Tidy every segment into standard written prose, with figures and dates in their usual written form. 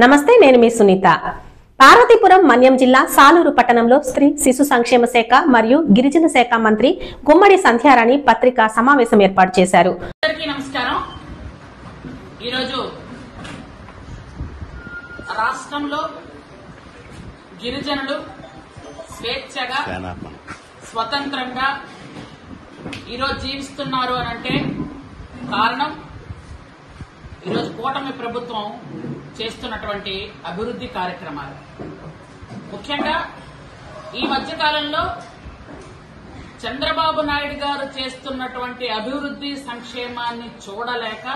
నమస్తే, నేను మీ సునీత. పార్వతీపురం మన్యం జిల్లా సాలూరు పట్టణంలో స్త్రీ శిశు సంక్షేమ శాఖ మరియు గిరిజన శాఖ మంత్రి గుమ్మడి సంధ్యారాణి పత్రికా సమావేశం ఏర్పాటు చేశారు. నమస్కారం. ఈరోజు రాష్ట్రంలో గిరిజనులు స్వేచ్ఛగా స్వతంత్రంగా ఈరోజు జీవిస్తున్నారు అని అంటే కారణం ఈరోజు కూటమి ప్రభుత్వం చేస్తున్నటువంటి అభివృద్ధి కార్యక్రమాలు. ముఖ్యంగా ఈ మధ్యకాలంలో చంద్రబాబు నాయుడు గారు చేస్తున్నటువంటి అభివృద్ధి సంక్షేమాన్ని చూడలేక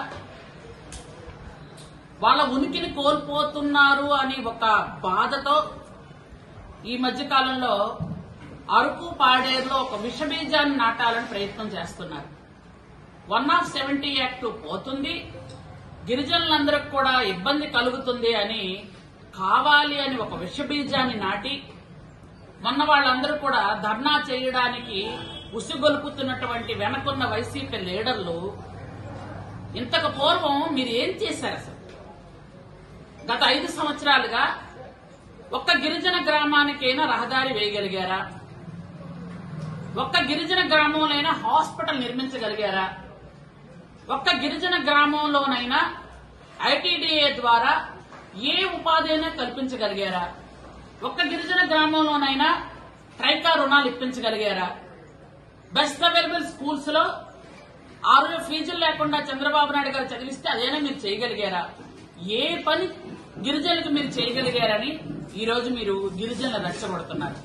వాళ్ళ ఉనికిని కోల్పోతున్నారు అని ఒక బాధతో ఈ మధ్యకాలంలో అరకు పాడేరులో ఒక విషబీజాన్ని నాటాలని ప్రయత్నం చేస్తున్నారు. 170 యాక్ట్ పోతుంది, గిరిజనులందరికి కూడా ఇబ్బంది కలుగుతుంది అని కావాలి అని ఒక విషబీజాన్ని నాటి మొన్న వాళ్ళందరూ కూడా ధర్నా చేయడానికి ఉసిగొలుపుతున్నటువంటి వెనకున్న వైసీపీ లీడర్లు ఇంతకు పూర్వం మీరు ఏం చేశారు? అసలు గత 5 సంవత్సరాలుగా ఒక్క గిరిజన గ్రామానికైనా రహదారి వేయగలిగారా? ఒక్క గిరిజన గ్రామంలోనైనా హాస్పిటల్ నిర్మించగలిగారా? ఒక్క గిరిజన గ్రామంలోనైనా ఐటీడీఏ ద్వారా ఏ ఉపాధి అయినా కల్పించగలిగారా? ఒక్క గిరిజన గ్రామంలోనైనా ట్రైకా రుణాలు ఇప్పించగలిగారా? బెస్ట్ అవైలబుల్ స్కూల్స్ లో ఆ రోజు ఫీజులు లేకుండా చంద్రబాబు నాయుడు గారు చదివిస్తే అదేనా మీరు చేయగలిగారా? ఏ పని గిరిజనులకు మీరు చేయగలిగారని ఈ రోజు మీరు గిరిజనులు రెచ్చగొడుతున్నారు.